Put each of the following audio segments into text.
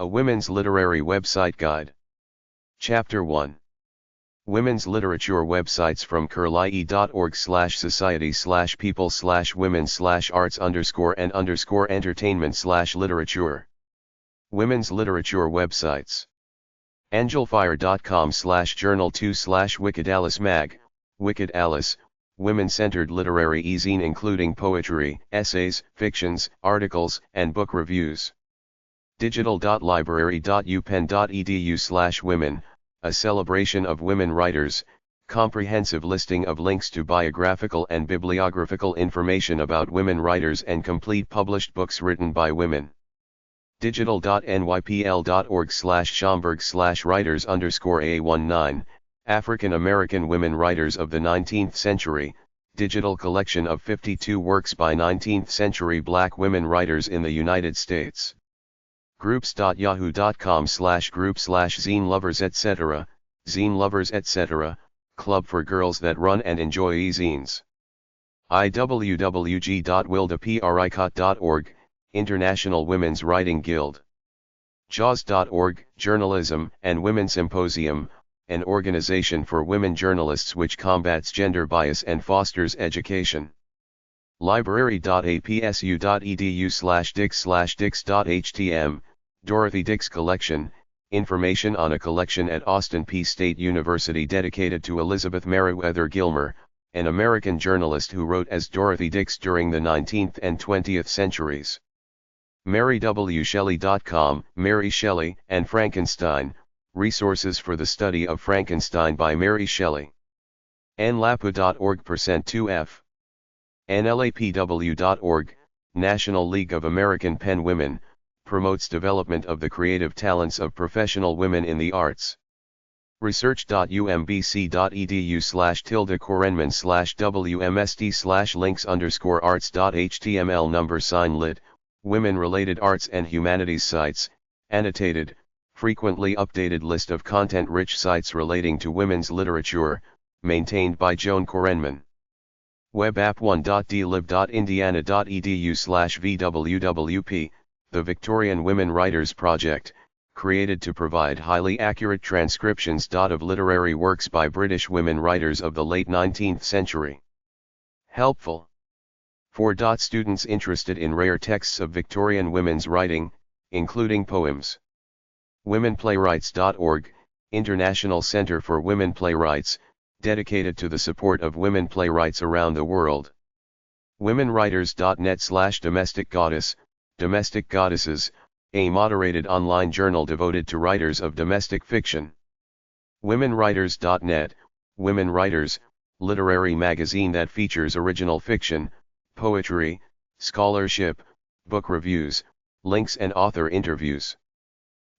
A Women's Literary Website Guide. Chapter 1. Women's Literature Websites from curlie.org/society/people/women/arts_and_entertainment/literature. Women's Literature Websites. angelfire.com/journal2/Wicked Wicked Alice, women-centered literary e-zine including poetry, essays, fictions, articles, and book reviews. digital.library.upenn.edu/women, a celebration of women writers, comprehensive listing of links to biographical and bibliographical information about women writers and complete published books written by women. digital.nypl.org/Schomburg/writers_A19, African American women writers of the 19th century, digital collection of 52 works by 19th century black women writers in the United States. Groups.yahoo.com/group/zine lovers etc., zine lovers etc., club for girls that run and enjoy e-zines. iwwg.wildapricot.org, International Women's Writing Guild. jaws.org, Journalism and Women Symposium, an organization for women journalists which combats gender bias and fosters education. library.apsu.edu/dix/dix.htm, Dorothy Dix Collection, information on a collection at Austin Peay State University dedicated to Elizabeth Meriwether Gilmer, an American journalist who wrote as Dorothy Dix during the 19th and 20th centuries. MaryWShelley.com, Mary Shelley and Frankenstein, resources for the study of Frankenstein by Mary Shelley. nlapa.org %2f. nlapw.org, National League of American Pen Women, promotes development of the creative talents of professional women in the arts. research.umbc.edu/tilde/korenman/wmsd/links_arts.html #lit, women-related arts and humanities sites, annotated, frequently updated list of content-rich sites relating to women's literature, maintained by Joan Korenman. webapp1.dlib.indiana.edu/vwwp, the Victorian Women Writers Project, created to provide highly accurate transcriptions of literary works by British women writers of the late 19th century. Helpful for students interested in rare texts of Victorian women's writing, including poems. womenplaywrights.org, International Center for Women Playwrights, dedicated to the support of women playwrights around the world. womenwriters.net/domestic goddess, Domestic Goddesses, a moderated online journal devoted to writers of domestic fiction. womenwriters.net, Women Writers, literary magazine that features original fiction, poetry, scholarship, book reviews, links and author interviews.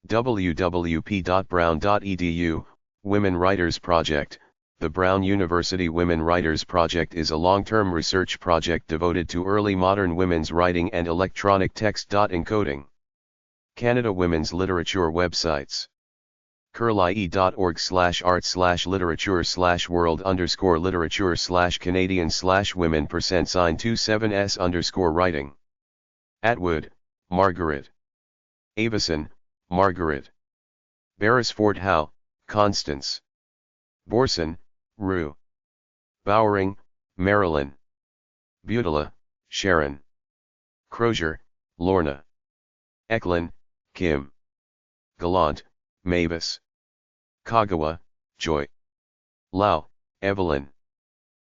wwp.brown.edu, Women Writers Project. The Brown University Women Writers Project is a long-term research project devoted to early modern women's writing and electronic text encoding. Canada Women's Literature Websites. curlie.org/arts/literature/world_literature/Canadian/women%(27s_writing). Atwood, Margaret. Avison, Margaret. Beresford Howe, Constance. Borson, Rue. Bowering, Marilyn. Butala, Sharon. Crozier, Lorna. Eklund, Kim. Gallant, Mavis. Kagawa, Joy. Lau, Evelyn.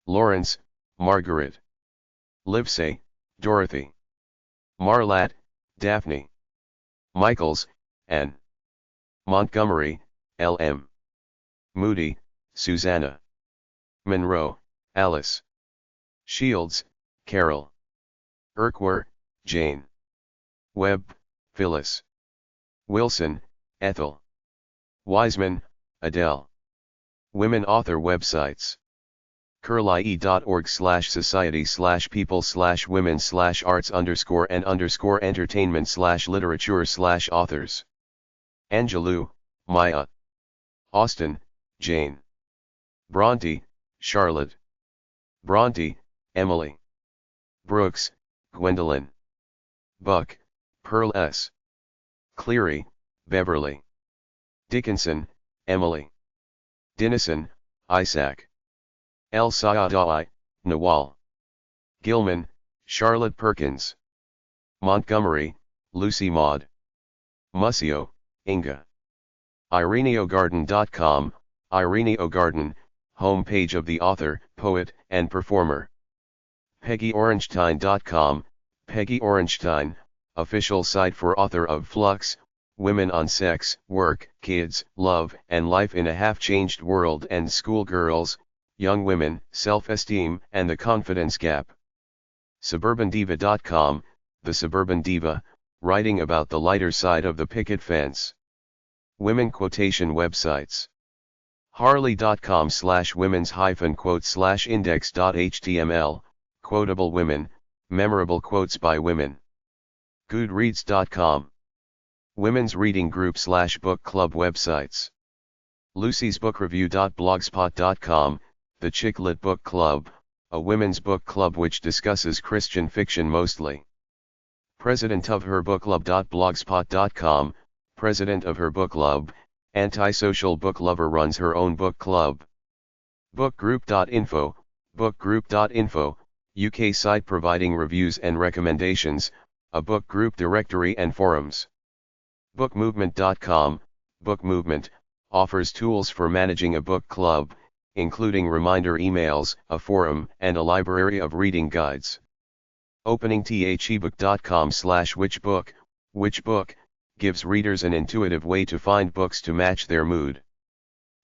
Lawrence, Margaret. Livesey, Dorothy. Marlatt, Daphne. Michaels, N. Montgomery, L.M. Moody, Susanna. Monroe, Alice. Shields, Carol. Urquhart, Jane. Webb, Phyllis. Wilson, Ethel. Wiseman, Adele. Women author websites. curlie.org/society/people/women/arts_and_entertainment/literature/authors. Angelou, Maya. Austin, Jane. Bronte, Charlotte. Bronte, Emily. Brooks, Gwendolyn. Buck, Pearl S. Cleary, Beverly. Dickinson, Emily. Dinison, Isaac. El Sayadai, Nawal. Gilman, Charlotte Perkins. Montgomery, Lucy Maud. Muscio, Inga. IreneOgarden.com, Irene O'Garden, homepage of the author, poet, and performer. PeggyOrangeTine.com, Peggy Orangetein, official site for author of Flux, Women on Sex, Work, Kids, Love, and Life in a Half-Changed World, and Schoolgirls, Young Women, Self-Esteem, and the Confidence Gap. SuburbanDiva.com, The Suburban Diva, writing about the lighter side of the picket fence. Women quotation websites. Harley.com/women's-quote/index.html, quotable women, memorable quotes by women. Goodreads.com. Women's reading group/book club websites. lucysbookreview.blogspot.com, the Chick Lit Book Club, a women's book club which discusses Christian fiction mostly. President of her bookclub.blogspot.com, president of her book club, antisocial book lover runs her own book club. Bookgroup.info, bookgroup.info, UK site providing reviews and recommendations, a book group directory and forums. Bookmovement.com, Book Movement, offers tools for managing a book club, including reminder emails, a forum, and a library of reading guides. OpeningTheebook.com/whichbook, whichbook, gives readers an intuitive way to find books to match their mood.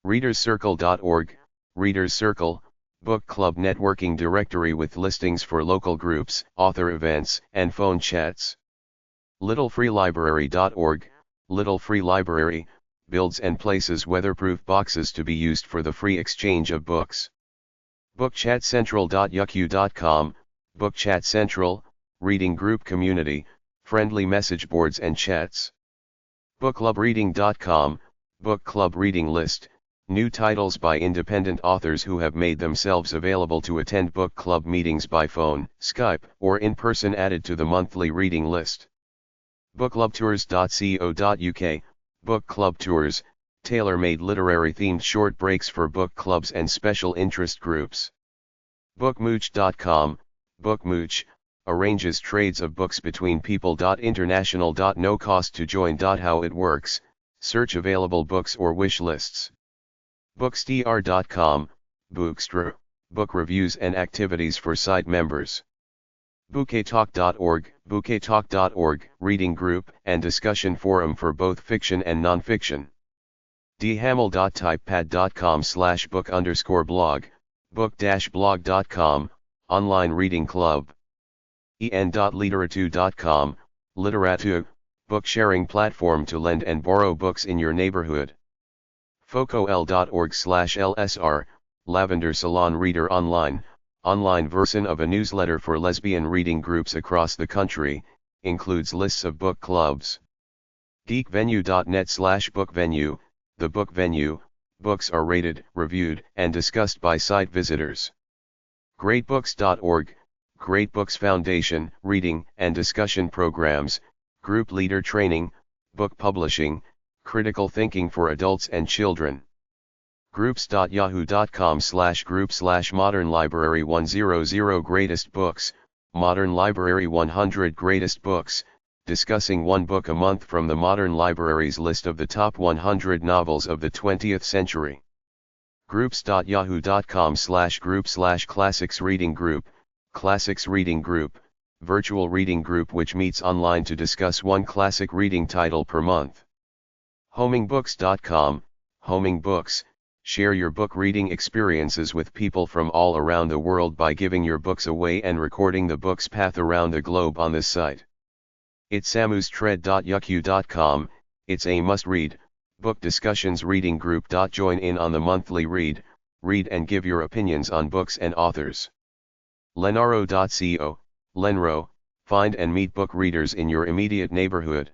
ReadersCircle.org, Readers Circle, book club networking directory with listings for local groups, author events, and phone chats. LittleFreeLibrary.org, Little Free Library, builds and places weatherproof boxes to be used for the free exchange of books. BookChatCentral.yuku.com, BookChat Central, reading group community, friendly message boards and chats. BookClubReading.com, book club reading list, new titles by independent authors who have made themselves available to attend book club meetings by phone, Skype, or in person added to the monthly reading list. BookClubTours.co.uk, book club tours, tailor-made literary-themed short breaks for book clubs and special interest groups. BookMooch.com, BookMooch, arranges trades of books between people. International. No cost to join. How it works, search available books or wish lists. Bookstr.com, Bookstr, book reviews and activities for site members. BouquetTalk.org, BouquetTalk.org, reading group and discussion forum for both fiction and nonfiction. dhamel.typepad.com/book_blog, book-blog.com, online reading club. en.literatu.com, Literatu, book sharing platform to lend and borrow books in your neighborhood. focol.org/lsr, Lavender Salon Reader Online, online version of a newsletter for lesbian reading groups across the country, includes lists of book clubs. geekvenue.net/bookvenue, the book venue, books are rated, reviewed, and discussed by site visitors. greatbooks.org, Great Books Foundation, reading and discussion programs, group leader training, book publishing, critical thinking for adults and children. Groups.yahoo.com/group/Modern Library 100 Greatest Books, Modern Library 100 Greatest Books, discussing one book a month from the Modern Library's list of the top 100 novels of the 20th century. Groups.yahoo.com/group/Classics Reading Group, Classics Reading Group, virtual reading group which meets online to discuss one classic reading title per month. Homingbooks.com, Homing Books, share your book reading experiences with people from all around the world by giving your books away and recording the book's path around the globe on this site. itsamustread.yuku.com, it's a must-read, book discussions reading group. Join in on the monthly read and give your opinions on books and authors. Lenaro.co, Lenro, find and meet book readers in your immediate neighborhood.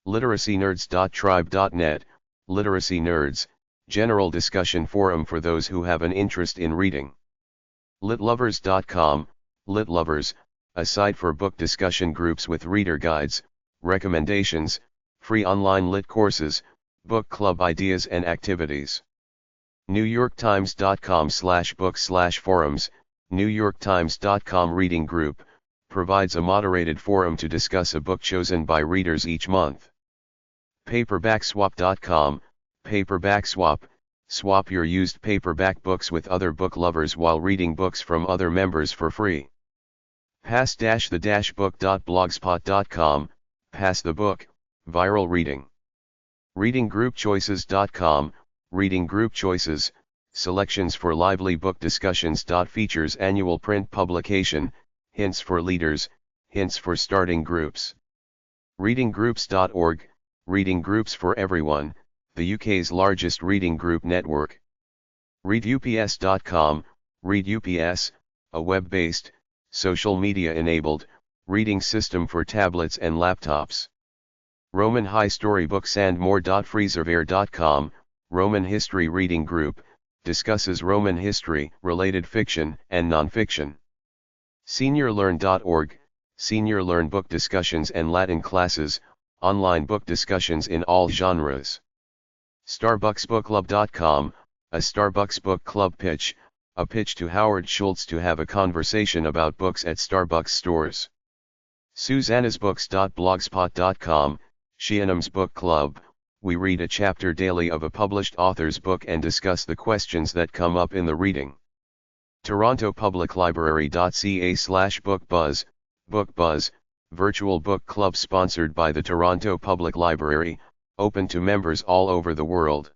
LiteracyNerds.tribe.net, Literacy Nerds, general discussion forum for those who have an interest in reading. Litlovers.com, Litlovers, a site for book discussion groups with reader guides, recommendations, free online lit courses, book club ideas and activities. NewYorkTimes.com/book/forums, NewYorkTimes.com Reading Group, provides a moderated forum to discuss a book chosen by readers each month. PaperbackSwap.com, Paperback Swap, swap your used paperback books with other book lovers while reading books from other members for free. Pass-the-book.blogspot.com, Pass the Book, viral reading. ReadingGroupChoices.com, Reading Group Choices, selections for lively book discussions. Features annual print publication, hints for leaders, hints for starting groups. ReadingGroups.org, Reading Groups for Everyone, the UK's largest reading group network. ReadUPS.com, ReadUPS, a web-based, social media-enabled, reading system for tablets and laptops. Roman High Storybooks and More. Freezerware.com, Roman History Reading Group, discusses Roman history, related fiction and non-fiction. SeniorLearn.org, Senior Learn book discussions and Latin classes, online book discussions in all genres. StarbucksBookClub.com, a Starbucks book club pitch, a pitch to Howard Schultz to have a conversation about books at Starbucks stores. Susanna'sBooks.blogspot.com, Sheanam's Book Club, we read a chapter daily of a published author's book and discuss the questions that come up in the reading. TorontoPublicLibrary.ca/BookBuzz, BookBuzz, virtual book club sponsored by the Toronto Public Library, open to members all over the world.